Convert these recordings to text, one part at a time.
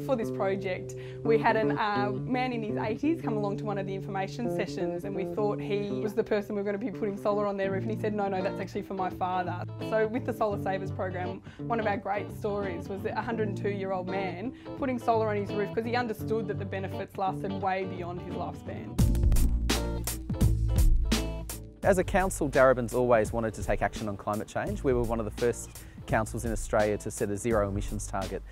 For this project, we had a man in his 80s come along to one of the information sessions, and we thought he was the person we were going to be putting solar on their roof, and he said, no, that's actually for my father. So with the Solar Savers program, one of our great stories was that a 102-year-old man putting solar on his roof because he understood that the benefits lasted way beyond his lifespan. As a council, Darebin's always wanted to take action on climate change. We were one of the first councils in Australia to set a zero emissions target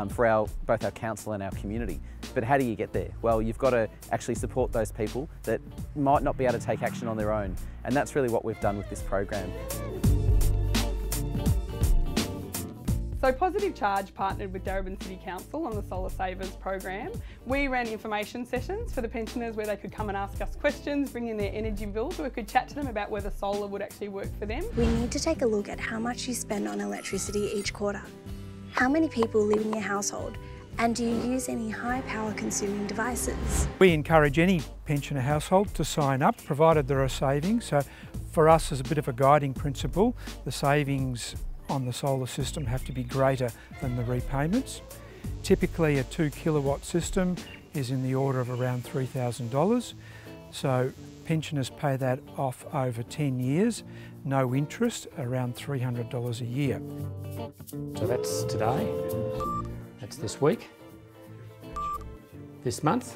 for both our council and our community. But how do you get there? Well, you've got to actually support those people that might not be able to take action on their own, and that's really what we've done with this program. So Positive Charge partnered with Darebin City Council on the Solar Savers program. We ran information sessions for the pensioners where they could come and ask us questions, bring in their energy bills, so we could chat to them about whether solar would actually work for them. We need to take a look at how much you spend on electricity each quarter. How many people live in your household? And do you use any high power consuming devices? We encourage any pensioner household to sign up, provided there are savings. So for us, as a bit of a guiding principle, the savings on the solar system have to be greater than the repayments. Typically a 2 kilowatt system is in the order of around $3,000. So pensioners pay that off over 10 years, no interest, around $300 a year. So that's today, that's this week, this month,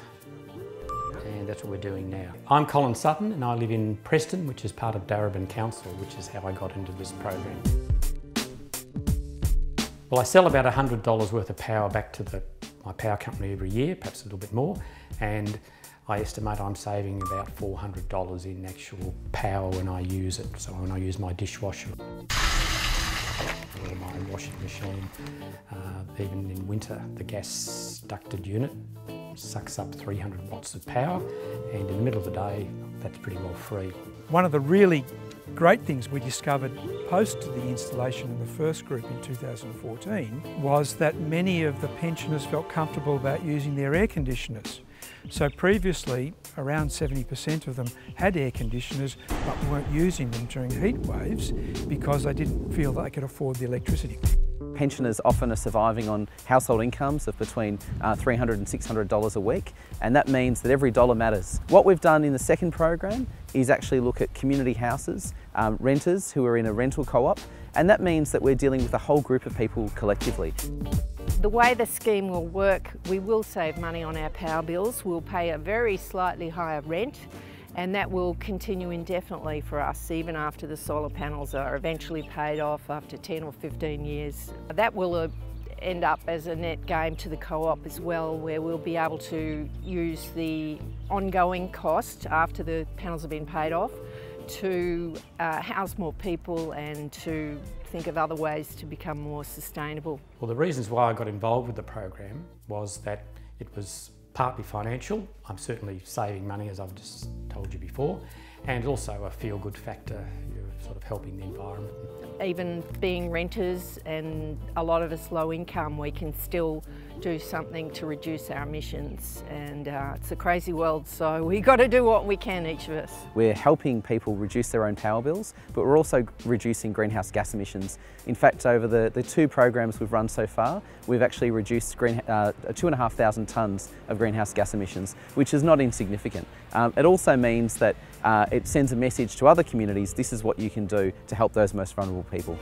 and that's what we're doing now. I'm Colin Sutton and I live in Preston, which is part of Darebin Council, which is how I got into this program. Well, I sell about $100 worth of power back to my power company every year, perhaps a little bit more, and I estimate I'm saving about $400 in actual power when I use it. So when I use my dishwasher or my washing machine, even in winter, the gas ducted unit sucks up 300 watts of power, and in the middle of the day, that's pretty well free. One of the really great things we discovered post the installation of the first group in 2014 was that many of the pensioners felt comfortable about using their air conditioners. So previously, around 70% of them had air conditioners but weren't using them during heat waves because they didn't feel they could afford the electricity. Pensioners often are surviving on household incomes of between $300 and $600 a week, and that means that every dollar matters. What we've done in the second program is actually look at community houses, renters who are in a rental co-op, and that means that we're dealing with a whole group of people collectively. The way the scheme will work, we will save money on our power bills. We'll pay a very slightly higher rent, and that will continue indefinitely for us, even after the solar panels are eventually paid off after 10 or 15 years. That will end up as a net gain to the co-op as well, where we'll be able to use the ongoing cost after the panels have been paid off to house more people and to think of other ways to become more sustainable. Well, the reasons why I got involved with the program was that it was partly financial. I'm certainly saving money, as I've just told you before, and also a feel-good factor. You're sort of helping the environment. Even being renters and a lot of us low income, we can still do something to reduce our emissions, and it's a crazy world, so we've got to do what we can, each of us. We're helping people reduce their own power bills, but we're also reducing greenhouse gas emissions. In fact, over the two programs we've run so far, we've actually reduced 2,500 tonnes of greenhouse gas emissions, which is not insignificant. It also means that it sends a message to other communities: this is what you can do to help those most vulnerable people.